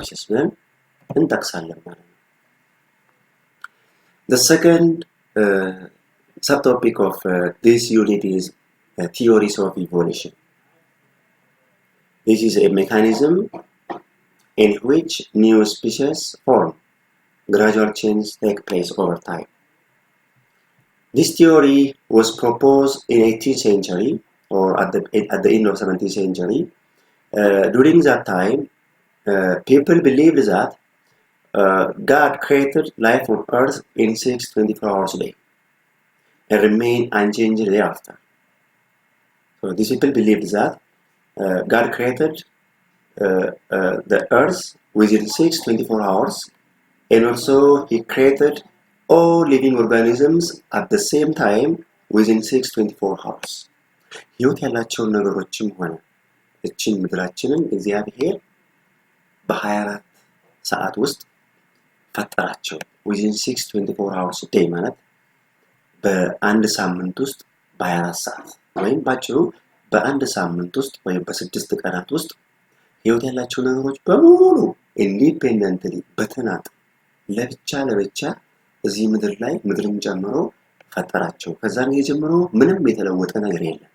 services ብለን እንጠቅሳለን ማለት ነው። The second subtopic of this unit is theories of evolution. This is a mechanism in which new species form. Gradual change take place over time. This theory was proposed in 18th century or at the end of 17th century. During that time, people believed that God created life on Earth in 624 hours a day and remained unchanged thereafter. So these people believed that God created the Earth within 624 hours, and also He created all living organisms at the same time within 624 hours. ሕይወት ያላቸውን ነገሮችም ሆነ እቺን ምድራችንን እግዚአብሔር በ24 ሰዓት ውስጥ ፈጠራቸው within 624 hours a day ማለት በአንድ ሳምንት ውስጥ በ24 ሰዓት ወይም ባጭሩ በአንድ ሳምንት ውስጥ ወይም በ6 ቀናት ውስጥ ሕይወት ያላቸው ነገሮች በሙሉ ኢንዲፔንደንትሊ በተናጥ ለብቻ እዚህ ምድር ላይ ምድርን ጨምሮ ፈጠራቸው። ከዛም ጀምሮ ምንም የተለወጠ ነገር የለም።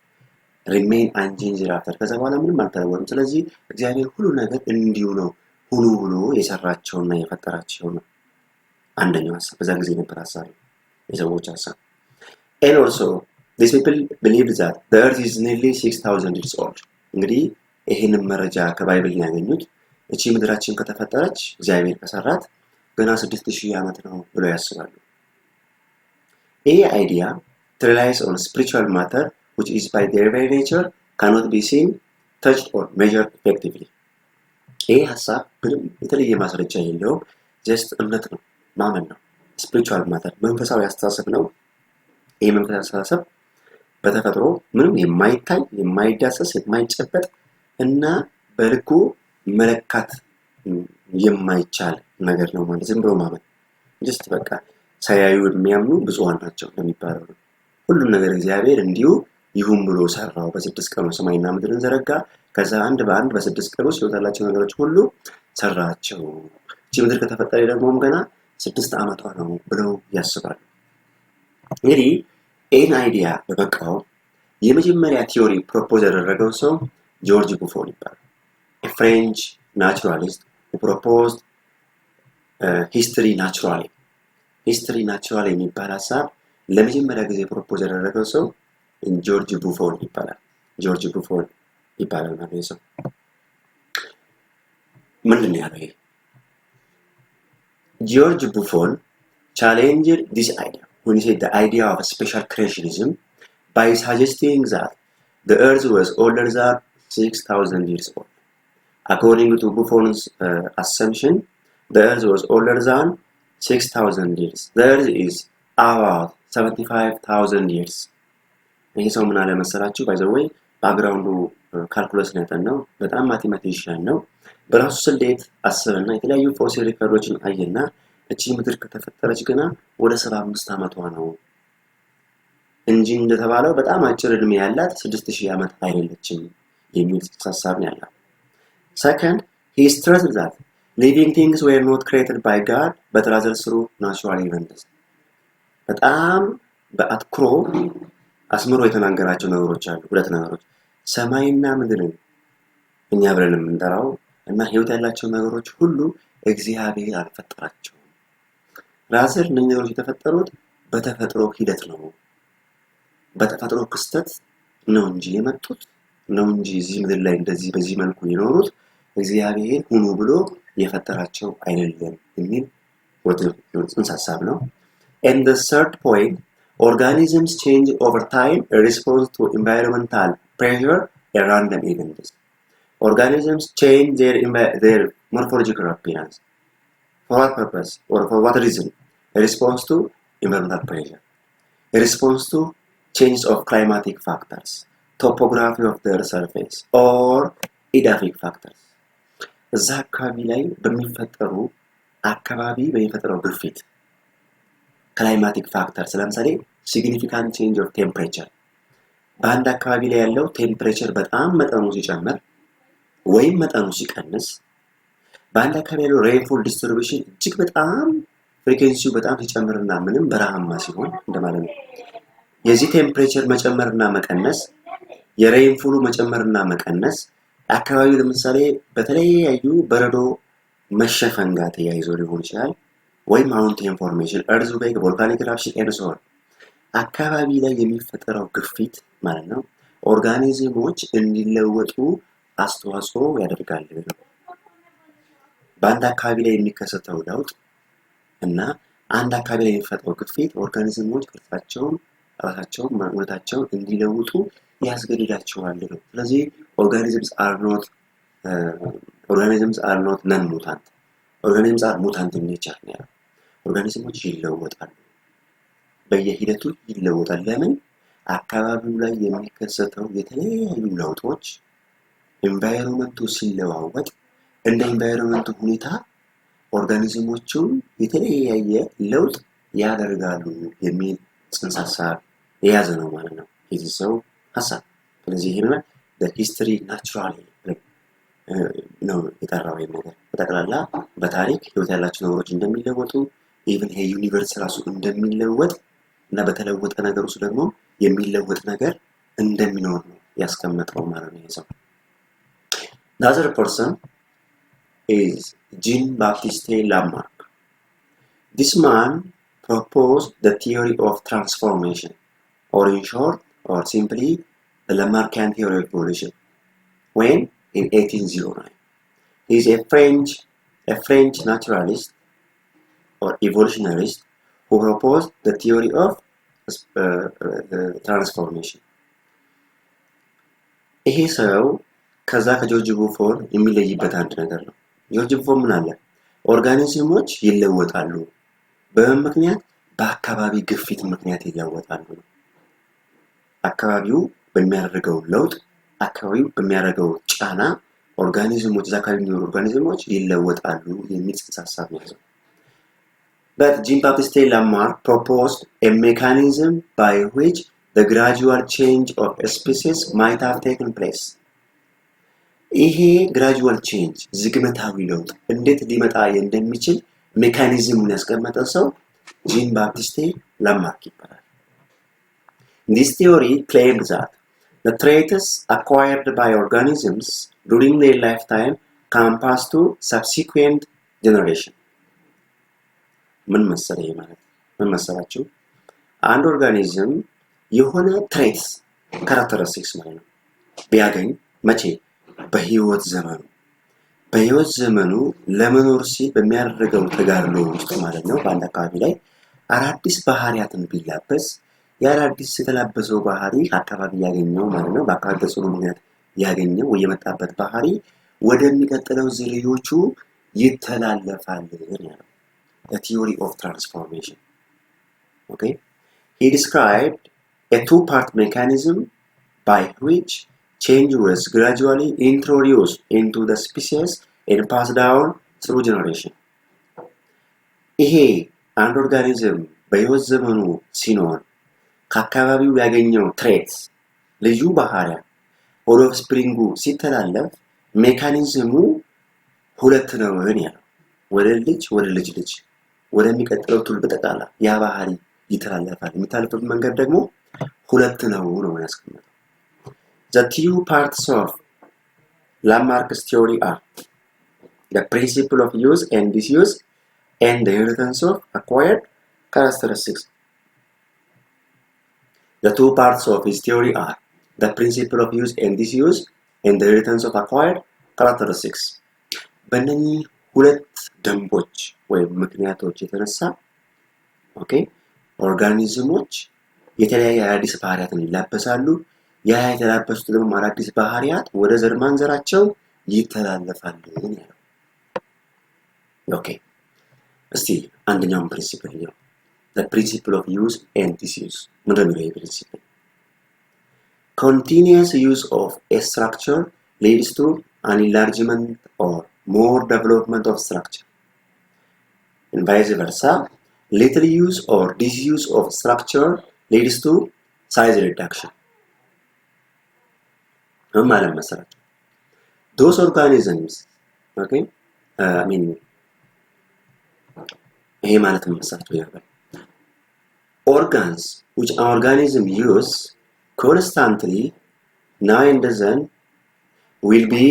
remain unchanged after ከዛ በኋላ ምንም አልተለወጠም። ስለዚህ እግዚአብሔር ሁሉ ነገር እንዲሁ ነው ሁሉ ብሎ የሰራቸውና የፈጠራቸው ነው። አንደኛው ሐሳብ በዛ ጊዜ ነበር ሐሳብ የሰዎች ሐሳብ። and also these people believed that the earth is nearly 6000 years old. እንግዲህ ይሄንን መረጃ ከባይብል ያገኙት እቺ ምድራችን ከተፈጠረች እግዚአብሔር ከሰራት ገና 6000 ዓመት ነው ብለው ያስባሉ። ይሄ አይዲያ relies on spiritual matter which is by their very nature cannot be seen, touched or measured effectively. ይሄ ሐሳብ የተለየ ማስረጃ የለውም። just እምነት ነው፣ ማመን ነው። spiritual matter መንፈሳዊ አስተሳሰብ ነው። ይሄ መንፈሳዊ አስተሳሰብ በተፈጥሮ ምንም የማይታይ የማይዳሰስ የማይጨበጥ እና በልኩ መለካት የማይቻል ነገር ነው ማለት ዝም ብሎ ማመን just በቃ ሳያዩ የሚያምኑ ብዙሃን ናቸው እንደሚባለው ነው። ሁሉም ነገር እግዚአብሔር እንዲሁ ይሁን ብሎ ሰራው። በ6 ቀን ሰማይና ምድርን ዘረጋ። ከዛ አንድ በአንድ በ6 ቀን ውስጥ ያላቸው ነገሮች ሁሉ ሰራቸው። እቺ ምድር ከተፈጠረ ደግሞም ገና 6 ዓመቷ ነው ብለው ያስባሉ። እንግዲህ ይህን አይዲያ በመቃወም የመጀመሪያ ቲዮሪ ፕሮፖዝ ያደረገው ሰው ጆርጅ ቡፎን ይባላል። a French naturalist who proposed history naturally. history naturally የሚባል ሐሳብ ለመጀመሪያ ጊዜ ፕሮፖዝ ያደረገው ሰው ጆርጅ ቡፎን ይባላል። ጆርጅ ቡፎን ይባላል ማለት ነው። ምንድን ነው ያለው? ጆርጅ ቡፎን challenged this idea when he said the idea of a special creationism by suggesting that the earth was older than 6000 years old. According to Buffon's assumption, the earth was older than 6000 years. The earth is about 75000 years. ይሄ ሰው ምን አለ መሰላችሁ? by the way ባክግራውንዱ ካልኩለስ ነው፣ በጣም ማቴማቲሻን ነው። በራሱ ስሌት አሰበና የተለያዩ ፎሲል ሪከርዶችን አየና እቺ ምድር ከተፈጠረች ገና ወደ 75 ዓመቷ ነው እንጂ እንደተባለው በጣም አጭር እድሜ ያላት 6000 ዓመት አይደለችም የሚል ሐሳብ ነው ያለው። Second, he stressed that living things were not created by God but rather through natural events. በጣም በአትኩሮ አስምሮ የተናገራቸው ነገሮች አሉ። ሁለት ነገሮች ሰማይና ምድርን እኛ ብለን የምንጠራው እና ሕይወት ያላቸው ነገሮች ሁሉ እግዚአብሔር አልፈጠራቸውም። ራስር ነገሮች የተፈጠሩት በተፈጥሮ ሂደት ነው። በተፈጥሮ ክስተት ነው እንጂ የመጡት ነው እንጂ እዚህ ምድር ላይ እንደዚህ በዚህ መልኩ ይኖሩት እግዚአብሔር ሁሉ ብሎ የፈጠራቸው አይደለም የሚል ወጥንስ ሐሳብ ነው። And the third point, organisms change over time in response to environmental pressure and random events. Organisms change their morphological appearance. For what purpose or for what reason? In response to environmental pressure. In response to change of climatic factors, topography of the surface, or edaphic factors. እዛ አካባቢ ላይ በሚፈጠሩ ግፊት climatic factors ለምሳሌ significant change of temperature በአንድ አካባቢ ላይ ያለው ቴምፕሬቸር በጣም መጠኑ ሲጨምር ወይም መጠኑ ሲቀንስ በአንድ አካባቢ ያለው ሬንፎል ዲስትሪቢዩሽን እጅግ በጣም ፍሪኩዌንሲው በጣም ሲጨምርና ምንም በረሃማ ሲሆን እንደማለት ነው። የዚህ ቴምፕሬቸር መጨመርና መቀነስ የሬንፎሉ መጨመርና መቀነስ አካባቢው ለምሳሌ በተለያዩ በረዶ መሸፈን ጋር ተያይዞ ሊሆን ይችላል ወይ ማውንቴን ፎርሜሽን እርዝኩዌክ ቮልካኒክ ኢራፕሽን ኤንድ ሶ ኦን አካባቢ ላይ የሚፈጠረው ግፊት ማለት ነው ኦርጋኒዝሞች እንዲለወጡ አስተዋጽኦ ያደርጋል። በአንድ አካባቢ ላይ የሚከሰተው ለውጥ እና አንድ አካባቢ ላይ የሚፈጠረው ግፊት ኦርጋኒዝሞች ቅርጻቸውን ራሳቸውን ማንነታቸውን እንዲለውጡ ያስገድዳቸዋል ነው። ስለዚህ organisms are not non-mutant. Organisms are mutant in nature ነው ያለው። ኦርጋኒዝሞች ይለወጣሉ፣ በየሂደቱ ይለወጣሉ። ለምን? አካባቢው ላይ የሚከሰተው የተለያዩ ለውጦች ኤንቫይሮንመንቱ ሲለዋወጥ እንደ ኤንቫይሮንመንቱ ሁኔታ ኦርጋኒዝሞቹን የተለያየ ለውጥ ያደርጋሉ የሚል ጽንሰ ሀሳብ የያዘ ነው ማለት ነው የዚህ ሰው ሀሳብ። ስለዚህ ይሄን በሂስትሪ ናቹራሊ ነው የጠራው ነገር። በጠቅላላ በታሪክ ህይወት ያላቸው ነገሮች እንደሚለወጡ ኢቭን ይሄ ዩኒቨርስ ራሱ እንደሚለወጥ እና በተለወጠ ነገር ውስጥ ደግሞ የሚለወጥ ነገር እንደሚኖር ነው ያስቀመጠው ማለት ነው ይሄ The other person is Jean-Baptiste Lamarck. This man proposed the theory of transformation, or in short, or simply, the Lamarckian theory of evolution. When? In 1809. He is a French naturalist or evolutionarist who proposed the theory of transformation. ይሄ ሰው ከዛ ከጆርጅ ቡፎር የሚለይበት አንድ ነገር ነው። ጆርጅ ቡፎር ምን አለ? ኦርጋኒዝሞች ይለወጣሉ። በምን ምክንያት? በአካባቢ ግፊት ምክንያት ይለወጣሉ። አካባቢው በሚያደርገው ለውጥ፣ አካባቢው በሚያደርገው ጫና ኦርጋኒዝሞች እዛ አካባቢ የሚኖሩ ኦርጋኒዝሞች ይለወጣሉ የሚል ጽንሰ ሀሳብ ነው ያለው። But Jean-Baptiste Lamarck proposed a mechanism by which the gradual change of a species might have taken place. ይሄ gradual change ዝግመታዊ ለውጥ እንዴት ሊመጣ እንደሚችል ሜካኒዝሙን ያስቀመጠ ሰው ጂን-ባፕቲስቴ ላማርክ ይባላል። This theory claimed that the traits acquired by organisms during their lifetime can pass to subsequent generation. ምን መሰላችሁ? አንድ ኦርጋኒዝም የሆነ ትሬትስ ካራክተሪስቲክስ ማለት ነው ቢያገኝ መቼ? በህይወት ዘመኑ ለመኖር ሲል በሚያደርገው ተጋድሎ ውስጥ ማለት ነው በአንድ አካባቢ ላይ አዳዲስ ባህሪያትን ቢላበስ ያዳዲስ የተላበሰው ባህሪ አካባቢ ያገኘው ማለት ነው በአካባቢ ተጽዕኖ ምክንያት ያገኘው ወይ የመጣበት ባህሪ ወደሚቀጥለው ዝርዮቹ ይተላለፋል ነው the theory of transformation. Okay, he described a two-part mechanism by which change was gradually introduced into the species and passed down through generation. ይሄ አንድ ኦርጋኒዝም በህይወት ዘመኑ ሲኖር ከአካባቢው ያገኘው ትሬትስ ልዩ ባህሪያ ወደ ስፕሪንጉ ሲተላለፍ ሜካኒዝሙ ሁለት ነው ያለው ወደ ልጅ ወደሚቀጥለው ትውልድ በጠቃላ ያ ባህሪ ይተላለፋል። የሚተላለፍበት መንገድ ደግሞ ሁለት ነው ያስቀመጠው። The two parts of Lamarck's theory are the principle of use and disuse and the inheritance of acquired characteristics. The two parts of his theory are the principle of use and disuse and the inheritance of acquired characteristics. በእነኚህ ሁለት ደንቦች ወይም ምክንያቶች የተነሳ ኦርጋኒዝሞች የተለያየ አዲስ ባህሪያትን ይላበሳሉ። ያ የተላበሱት ደግሞ አዲስ ባህሪያት ወደ ዘር ማንዘራቸው ይተላለፋሉ ያለው። እስቲ አንደኛውን ፕሪንሲፕል ነው the principle of use and disuse። ምንድነው ይሄ ፕሪንሲፕል? Continuous use of a structure leads to an enlargement or more development of structure, and vice versa. Little use or disuse of structure leads to size reduction. ማለት መሰረት those organisms I mean ይሄ ማለት ምን መሰላችሁ ያለው organs which an organism use constantly now and then will be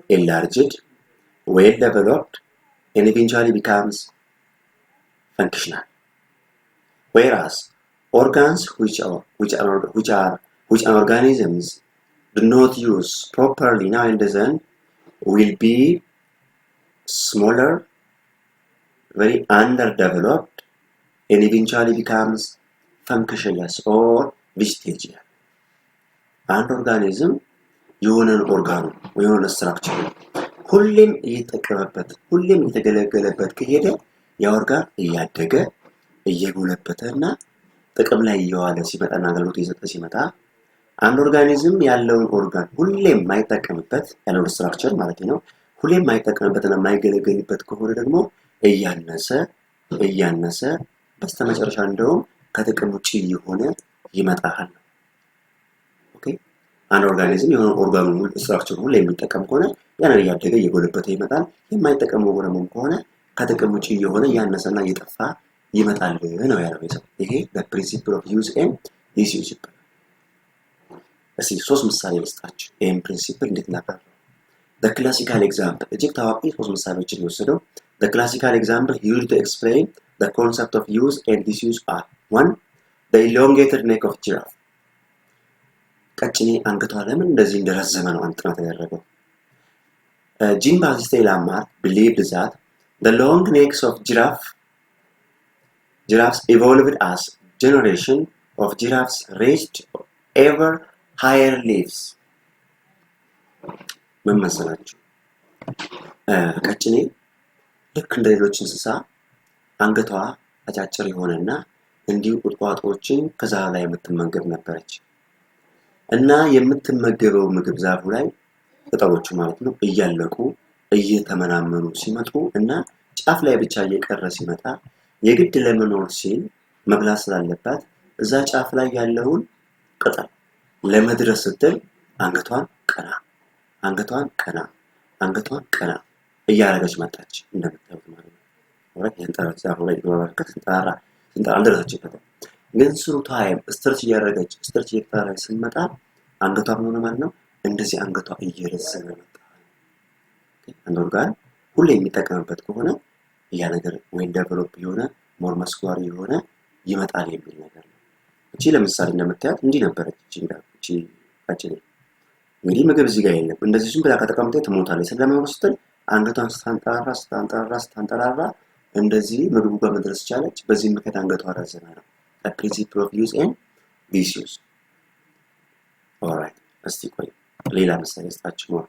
enlarged, well developed, and eventually becomes functional. Whereas organs which an organisms do not use properly now and then will be smaller, very underdeveloped, and eventually becomes functionless or vestigial. An organism የሆነን ኦርጋኑ የሆነ ስትራክቸር ሁሌም እየተጠቀመበት ሁሌም እየተገለገለበት ከሄደ ያ ኦርጋን እያደገ እየጎለበተና ጥቅም ላይ እየዋለ ሲመጣና አገልግሎት እየሰጠ ሲመጣ አንድ ኦርጋኒዝም ያለውን ኦርጋን ሁሌም ማይጠቀምበት ያለውን ስትራክቸር ማለት ነው ሁሌም ማይጠቀምበትና ማይገለገልበት ከሆነ ደግሞ እያነሰ በስተመጨረሻ እንደውም ከጥቅም ውጪ የሆነ ይመጣል። ኦኬ አንድ ኦርጋኒዝም የሆነ ኦርጋኑ ስትራክቸር ሁሌም የሚጠቀም ከሆነ ያንን እያደገ እየጎለበተ ይመጣል። የማይጠቀም ኦርጋንም ከሆነ ከጥቅም ውጪ የሆነ ያነሰና እየጠፋ ይመጣል ነው ያለው ሰው። ይሄ the principle of use and disuse ይባላል። እስኪ ሶስት ምሳሌ ልስጣችሁ ይሄን ፕሪንሲፕል እንዴት እናቀርብ። the classical example እጅግ ታዋቂ ሶስት ምሳሌዎችን የወሰደው the classical example used to explain the concept of use and disuse are one the elongated neck of giraffe ቀጭኔ አንገቷ ለምን እንደዚህ እንደረዘመ ነው አንተ ጥናት ያደረገው። Jean Baptiste Lamarck believed that the long necks of giraffes evolved as generation of giraffes reached ever higher leaves. ምን መሰላችሁ ቀጭኔ ልክ እንደ ሌሎች እንስሳ አንገቷ አጫጭር የሆነና እንዲሁ ቁጥቋጦዎችን ከዛፍ ላይ የምትመገብ ነበረች እና የምትመገበው ምግብ ዛፉ ላይ ቅጠሎቹ ማለት ነው እያለቁ እየተመናመኑ ሲመጡ እና ጫፍ ላይ ብቻ እየቀረ ሲመጣ የግድ ለመኖር ሲል መብላት ስላለባት እዛ ጫፍ ላይ ያለውን ቅጠል ለመድረስ ስትል አንገቷን ቀና እያረገች መጣች እንደምታዩት ማለት ነው። ወራክ የንጠራች ዛፉ ላይ ተወራከት ተጣራ እንደረሰችበት ግን ስሩ ታይም ስትርች እያረገች ስትመጣ አንገቷ ምን ማለት ነው እንደዚህ አንገቷ እየረዘመ መጣ። አንድ ኦርጋን ሁሌ የሚጠቀምበት ከሆነ ያ ነገር ወይ ዴቨሎፕ የሆነ ሞር መስኳር የሆነ ይመጣል የሚል ነገር ነው። እቺ ለምሳሌ እንደምታያት እንዲህ ነበረች እቺ ቀጭኔ እንግዲህ ምግብ እዚህ ጋር የለም እንደዚህ ዝም ብላ ከተቀመጠ ትሞታለች። ስለማይሆን ስትል አንገቷን ስታንጠራራ እንደዚህ ምግቡ ጋር መድረስ ቻለች። በዚህ ምክንያት አንገቷ ረዘመ ነው። a principle of use and disuse. Alright, እስቲ ቆይ ሌላ ምሳሌ ልስጣችሁ ነው።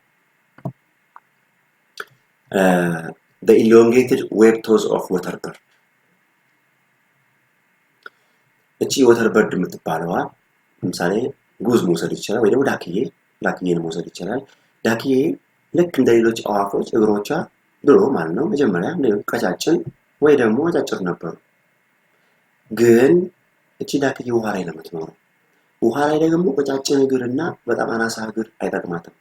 The elongated web toes of water bird. እቺ water bird የምትባለዋ ለምሳሌ ጉዝ መውሰድ ይችላል ወይ ደግሞ ዳክዬን መውሰድ ይችላል። ዳክዬ ልክ እንደ ሌሎች አዋፎች እግሮቿ ድሮ ማለት ነው መጀመሪያ ቀጫጭን ወይ ደግሞ አጫጭር ነበሩ። ግን እቺ ዳክዬ ውሃ ላይ ለምትኖረው ውሃ ላይ ደግሞ ቀጫጭን እግርና በጣም አናሳ እግር አይጠቅማትም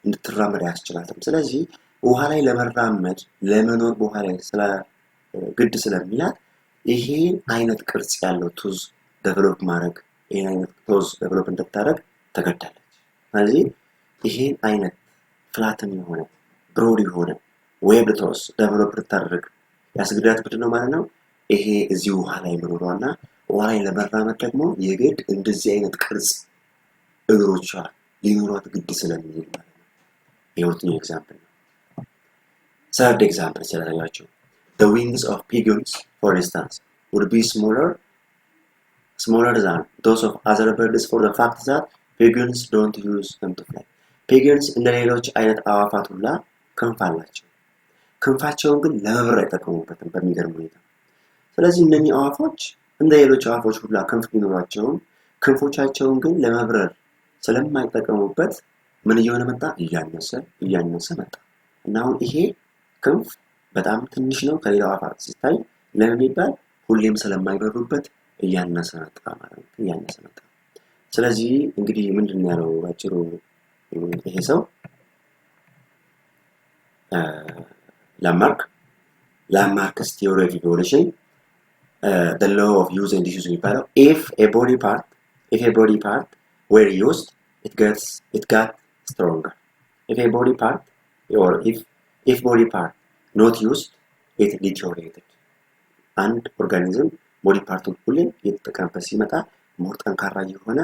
እንድትራመድ አያስችላትም። ስለዚህ ውሃ ላይ ለመራመድ ለመኖር በውሃ ላይ ግድ ስለሚላት ይሄን አይነት ቅርጽ ያለው ቱዝ ዴቨሎፕ ማድረግ ይሄን አይነት ቱዝ ዴቨሎፕ እንድታደርግ ተገደደች። ስለዚህ ይሄን አይነት ፍላትን የሆነ ብሮድ የሆነ ዌብ ቱዝ ዴቨሎፕ እንድታደርግ ያስገዳት ምንድነው ማለት ነው ይሄ እዚህ ውሃ ላይ መኖሯና ውሃ ላይ ለመራመድ ደግሞ የግድ እንደዚህ አይነት ቅርጽ እግሮቿ ሊኖሯት ግድ ስለሚል ማለት ነው። የሁለተኛው ኤግዛምፕል ነው። Third example ስለላችሁ the wings of pigeons for instance would be smaller than those of other birds for the fact that pigeons don't use them to fly. pigeons እንደ ሌሎች አይነት አዋፋት ሁላ ክንፍ አላቸው። ክንፋቸውን ግን ለመብረር አይጠቀሙበትም በሚገርም ሁኔታ። ስለዚህ እነኚህ አዋፎች እንደ ሌሎች አዋፎች ሁላ ክንፍ ቢኖራቸውም ክንፎቻቸውን ግን ለመብረር ስለማይጠቀሙበት ምን እየሆነ መጣ እያነሰ መጣ እና አሁን ይሄ ክንፍ በጣም ትንሽ ነው ከሌላው አዋፋት ሲታይ ለምን ይባል ሁሌም ስለማይበሩበት እያነሰ መጣ። ስለዚህ እንግዲህ ምንድነው ያለው አጭሩ ይሄ ሰው Lamarck's theory of evolution, the law of use and disuse የሚባለው if a body part were used, it got stronger. If a body part or if body part not used, it deteriorated. And organism body part ሁሌም እየተጠቀመበት ሲመጣ ሞር ጠንካራ እየሆነ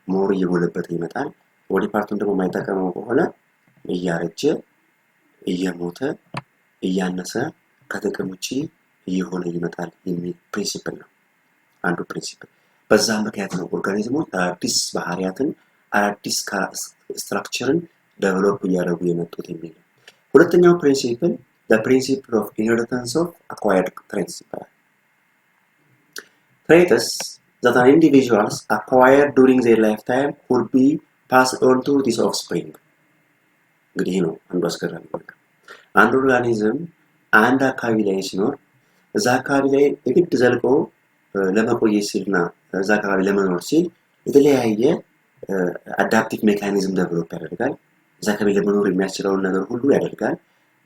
ሞር እየጎለበተ ይመጣል። ቦዲ ፓርቱን ደግሞ የማይጠቀመው ከሆነ እያረጀ እየሞተ እያነሰ ከጥቅም ውጪ እየሆነ ይመጣል የሚል ፕሪንሲፕል ነው። አንዱ ፕሪንሲፕል በዛ ምክንያት ነው ኦርጋኒዝሞች አዲስ ባህሪያትን አዲስ ስትራክቸርን ዴቨሎፕ እያደረጉ የመጡት የሚል ነው። ሁለተኛው ፕሪንሲፕል the principle of inheritance of acquired traits ይባላል። traits that an individuals acquired during their lifetime could be passed on to his offspring. እንግዲህ ነው አንዱ አስገራሚ ነገር። አንድ ኦርጋኒዝም አንድ አካባቢ ላይ ሲኖር እዛ አካባቢ ላይ የግድ ዘልቆ ለመቆየት ሲልና እዛ አካባቢ ለመኖር ሲል የተለያየ አዳፕቲቭ ሜካኒዝም ዴቨሎፕ ያደርጋል። እዛ አካባቢ ለመኖር የሚያስችለውን ነገር ሁሉ ያደርጋል።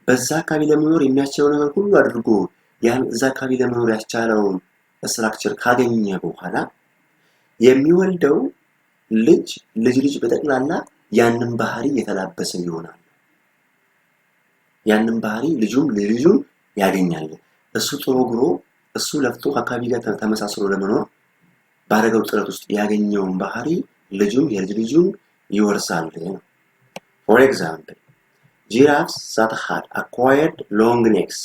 በዛ አካባቢ ለመኖር የሚያስችለው ነገር ሁሉ አድርጎ ያን እዛ አካባቢ ለመኖር ያስቻለውን ስትራክቸር ካገኘ በኋላ የሚወልደው ልጅ በጠቅላላ ያንን ባህሪ የተላበሰ ይሆናል። ያንን ባህሪ ልጁም ያገኛል። እሱ ጥሮ ግሮ እሱ ለፍቶ አካባቢ ጋር ተመሳስሎ ለመኖር ባረገው ጥረት ውስጥ ያገኘውን ባህሪ ልጁም የልጁም ይወርሳል። For example, giraffes that had acquired long necks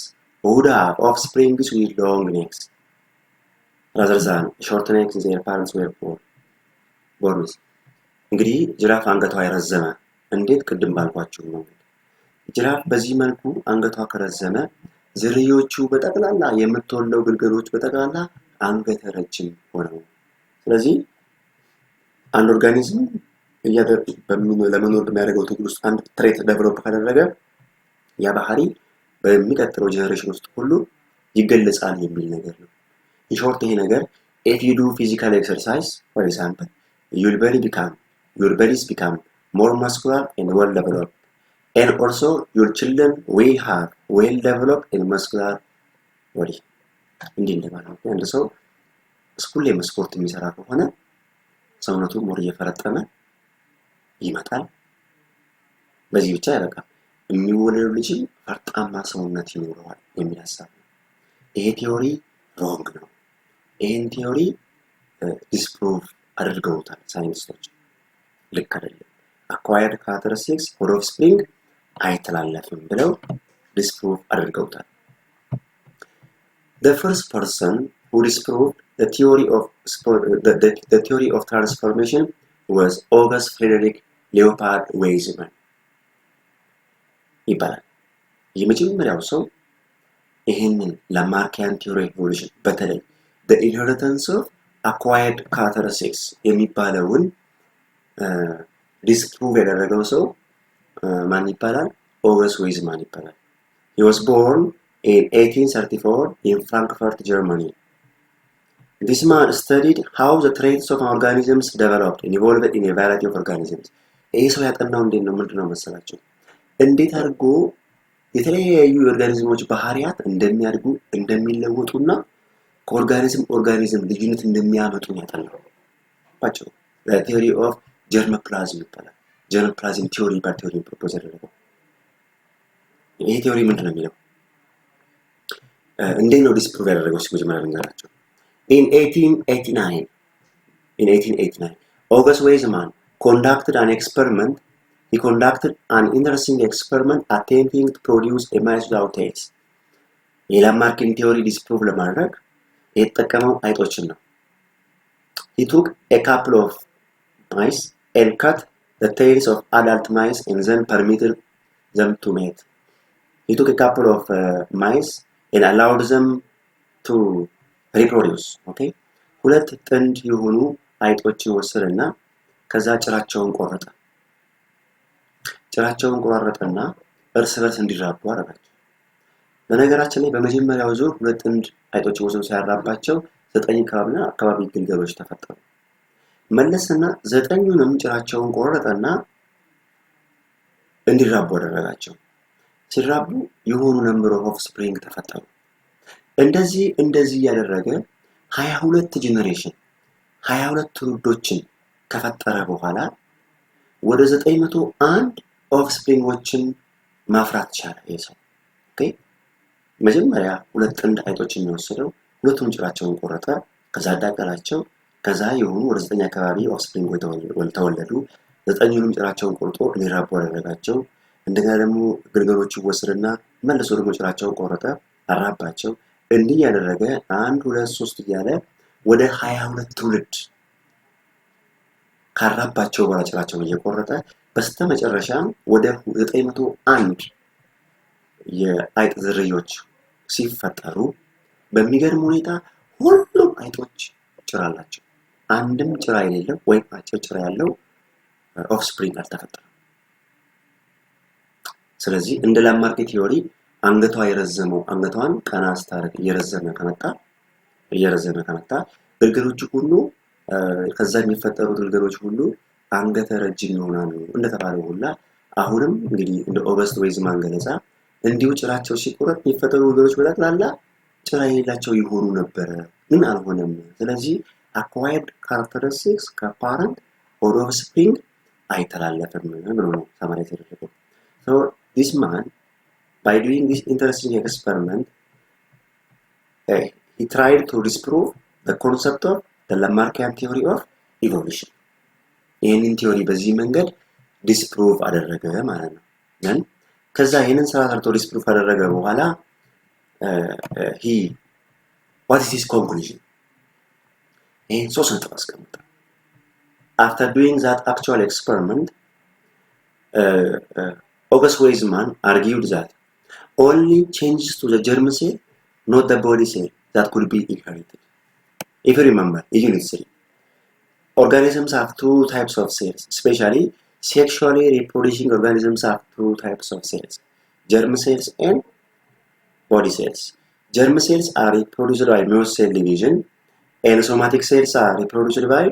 would have offspring with long necks rather than short necks their parents were born with. እንግዲህ ጅራፍ አንገቷ የረዘመ እንዴት ቅድም ባልኳችሁ ነው። ጅራፍ በዚህ መልኩ አንገቷ ከረዘመ ዝርዮቹ በጠቅላላ የምትወልደው ግልገሎች በጠቅላላ አንገተ ረጅም ሆነው ስለዚህ አንድ ኦርጋኒዝም ለመኖር በሚያደርገው ትግል ውስጥ አንድ ትሬት ዴቨሎፕ ካደረገ ያ ባህሪ በሚቀጥለው ጀነሬሽን ውስጥ ሁሉ ይገለጻል የሚል ነገር ነው። ኢንሾርት ይሄ ነገር if you do physical exercise for example your bodies become more muscular and well developed, and also your children will have well developed and muscular body. እንዲህ እንደማለት ነው። አንድ ሰው ስኩል ላይ ስፖርት የሚሰራ ከሆነ ሰውነቱ ሞር እየፈረጠመ ይመጣል። በዚህ ብቻ አይበቃም፣ የሚወለደው ልጅ ፈርጣማ ሰውነት ይኖረዋል የሚል ሐሳብ ነው። ይሄ ቲዮሪ ሮንግ ነው። ይሄን ቲዮሪ ዲስፕሩቭ አድርገውታል ሳይንቲስቶች። ልክ አይደለም፣ acquired characteristics for offspring አይተላለፍም ብለው ዲስፕሩቭ አድርገውታል። The first person who disproved the theory of transformation was August Frederick Leopold Weizmann ይባላል። የመጀመሪያው ሰው ይሄንን ላማርኪያን ቲዮሪ ኦፍ ኢቮሉሽን በተለይ the inheritance of acquired characteristics የሚባለውን disprove ያደረገው ሰው ማን ይባላል? ኦገስት ዌይዝማን ይባላል። He was born in 1834 in Frankfurt, Germany. This man studied how the traits of organisms developed and evolved in a variety of organisms. ይሄ ሰው ያጠናው ምንድነው መሰላችሁ? እንዴት አድርጎ የተለያዩ ኦርጋኒዝሞች ባህሪያት እንደሚያድጉ እንደሚለወጡና ከኦርጋኒዝም ልዩነት እንደሚያመጡ ያጠናው። ባጭሩ the theory of germplasm ይባላል። germplasm theory ቲዮሪ ፕሮፖዝ ያደረገው ይሄ ቲዮሪ ምንድነው የሚለው? እንዴት ነው ዲስፕሩቭ ያደረገው? መጀመሪያ ልንገራችሁ። In 1889, August Weizmann conducted an interesting experiment attempting to produce a mice without tails. የላማርኪን ቲዮሪ ዲስፕሩቭ ለማድረግ የተጠቀመው አይጦችን ነው። He took a couple of mice and cut the tails of adult mice and then permitted them to mate. He took a couple of mice and allowed them to reproduce. Okay? ሁለት ጥንድ የሆኑ አይጦችን ወሰደና ከዛ ጭራቸውን ቆረጠና እርስ በርስ እንዲራቡ አደረጋቸው። በነገራችን ላይ በመጀመሪያው ዙር ሁለት ጥንድ አይጦችን ወሰዶ ሲያራባቸው 9 አካባቢ ግልገሎች ተፈጠሩ። መለስና 9ኙንም ጭራቸውን ቆረጠና እንዲራቡ አደረጋቸው። ሲራቡ የሆኑ ነምበር ኦፍ ኦፍስፕሪንግ ተፈጠሩ። እንደዚህ ያደረገ 22 ጄኔሬሽን 22 ትውልዶችን ከፈጠረ በኋላ ወደ 901 ኦፍስፕሪንጎችን ማፍራት ቻለ የሰው። ኦኬ መጀመሪያ ሁለት ጥንድ አይጦችን የወሰደው ሁለቱም ጭራቸውን ቆረጠ፣ ከዛ አዳቀላቸው፣ ከዛ የሆኑ ወደ 9 አካባቢ ኦፍስፕሪንጎች ተወለዱ። 9ኙንም ጭራቸውን ቆርጦ ሊራቡ አደረጋቸው። እንደገና ደግሞ ግልገሎቹ ወሰደና መልሶ ደግሞ ጭራቸውን ቆረጠ፣ አራባቸው። እንዲህ ያደረገ 1 2 3 እያለ ወደ 22 ትውልድ ካራባቸው በኋላ ጭራቸውን እየቆረጠ በስተመጨረሻ ወደ 901 የአይጥ ዝርዮች ሲፈጠሩ በሚገርም ሁኔታ ሁሉም አይጦች ጭራ አላቸው። አንድም ጭራ የሌለው ወይም አጭር ጭራ ያለው ኦፍስፕሪንግ አልተፈጠረም። ስለዚህ እንደ ላማርክ ቲዮሪ አንገቷ የረዘመው አንገቷን ቀና ስታረግ እየረዘመ ከመጣ ግልገሎቹ ሁሉ ከዛ የሚፈጠሩ ግልገሎች ሁሉ አንገተ ረጅም ይሆናሉ እንደተባለው ሁላ አሁንም እንግዲህ እንደ ኦገስት ዌይዝማን ገለጻ እንዲሁ ጭራቸው ሲቆረጥ የሚፈጠሩ ግልገሎች በጠቅላላ ጭራ የሌላቸው ይሆኑ ነበር፣ ግን አልሆነም። ስለዚህ acquired characteristics ከፓረንት ወደ ኦፍስፕሪንግ አይተላለፍም ብሎ ነው ሳማራይዝ ያደረገው። so this man by doing this interesting experiment he tried to disprove the concept of the Lamarckian theory of evolution. ይህንን ቲዮሪ በዚህ መንገድ ዲስፕሩቭ አደረገ ማለት ነው። ግን ከዛ ይህንን ስራ ሰርቶ ዲስፕሩቭ አደረገ በኋላ what is his conclusion? ይህን 3 ነጥብ አስቀምጠ after doing that actual experiment August Weismann argued that only changes to the germ cell, not the body cell, that could be inherited. If you remember, in Unit 3, organisms have 2 types of cells, especially sexually reproducing organisms have 2 types of cells, germ cells and body cells. Germ cells are reproduced by meiosis cell division, and somatic cells are reproduced by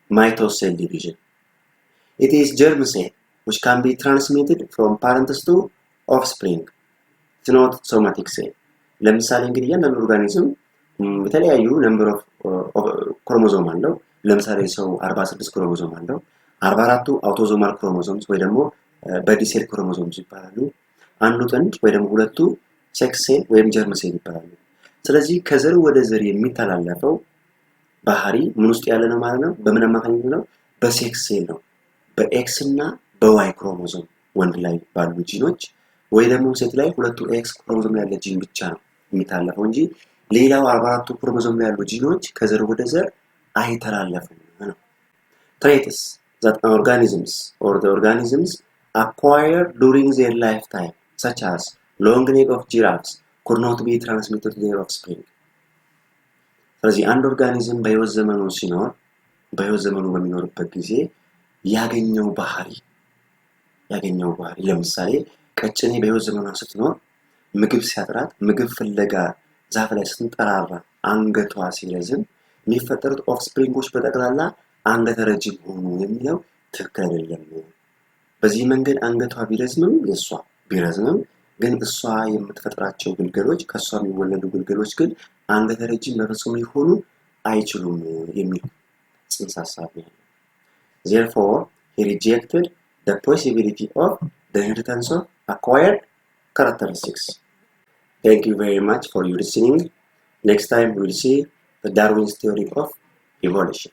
mitosis cell division. It is germ cell which can be transmitted from parents to offspring. It's not somatic cell. ለምሳሌ እንግዲህ አንድ ኦርጋኒዝም የተለያዩ ነምበር ኦፍ ክሮሞዞም አለው። ለምሳሌ ሰው 46 ክሮሞዞም አለው። 44ቱ አውቶዞማል ክሮሞዞምስ ወይ ደግሞ በዲ ሴል ክሮሞዞምስ ይባላሉ። አንዱ ጥንድ ወይ ደግሞ ሁለቱ ሴክስ ሴል ወይም ጀርም ሴል ይባላሉ። ስለዚህ ከዘር ወደ ዘር የሚተላለፈው ባህሪ ምን ውስጥ ያለ ነው ማለት ነው? በምን አማካኝነት ነው? በሴክስ ሴል ነው። በኤክስ እና በዋይ ክሮሞዞም ወንድ ላይ ባሉ ጂኖች ወይ ደግሞ ሴት ላይ ሁለቱ ኤክስ ክሮሞዞም ላይ ያለ ጂን ብቻ ነው የሚተላለፈው እንጂ ሌላው 44ቱ ክሮሞዞም ላይ ያሉ ጂኖች ከዘር ወደ ዘር አይተላለፉም ነው። Traits that organisms or the organisms acquire during their lifetime, such as long neck of giraffes, could not be transmitted to their offspring. ስለዚህ አንድ ኦርጋኒዝም በህይወት ዘመኑ በሚኖርበት ጊዜ ያገኘው ባህሪ ለምሳሌ ቀጭኔ በህይወት ዘመኗ ስትኖር ምግብ ሲያጥራት ምግብ ፍለጋ ዛፍ ላይ ስትንጠራራ አንገቷ ሲረዝም የሚፈጠሩት ኦፍስፕሪንጎች በጠቅላላ አንገተ ረጅም ሆኑ የሚለው ትክክል አይደለም። በዚህ መንገድ አንገቷ ቢረዝምም ግን እሷ የምትፈጥራቸው ግልገሎች ከሷ የሚወለዱ ግልገሎች ግን አንገተ ረጅም በፍጹም ሊሆኑ አይችሉም የሚል ጽንሰ ሐሳብ ነው። Therefore, he rejected the possibility of the inheritance of acquired characteristics. Thank you very much for your listening. Next time we'll see the Darwin's theory of evolution.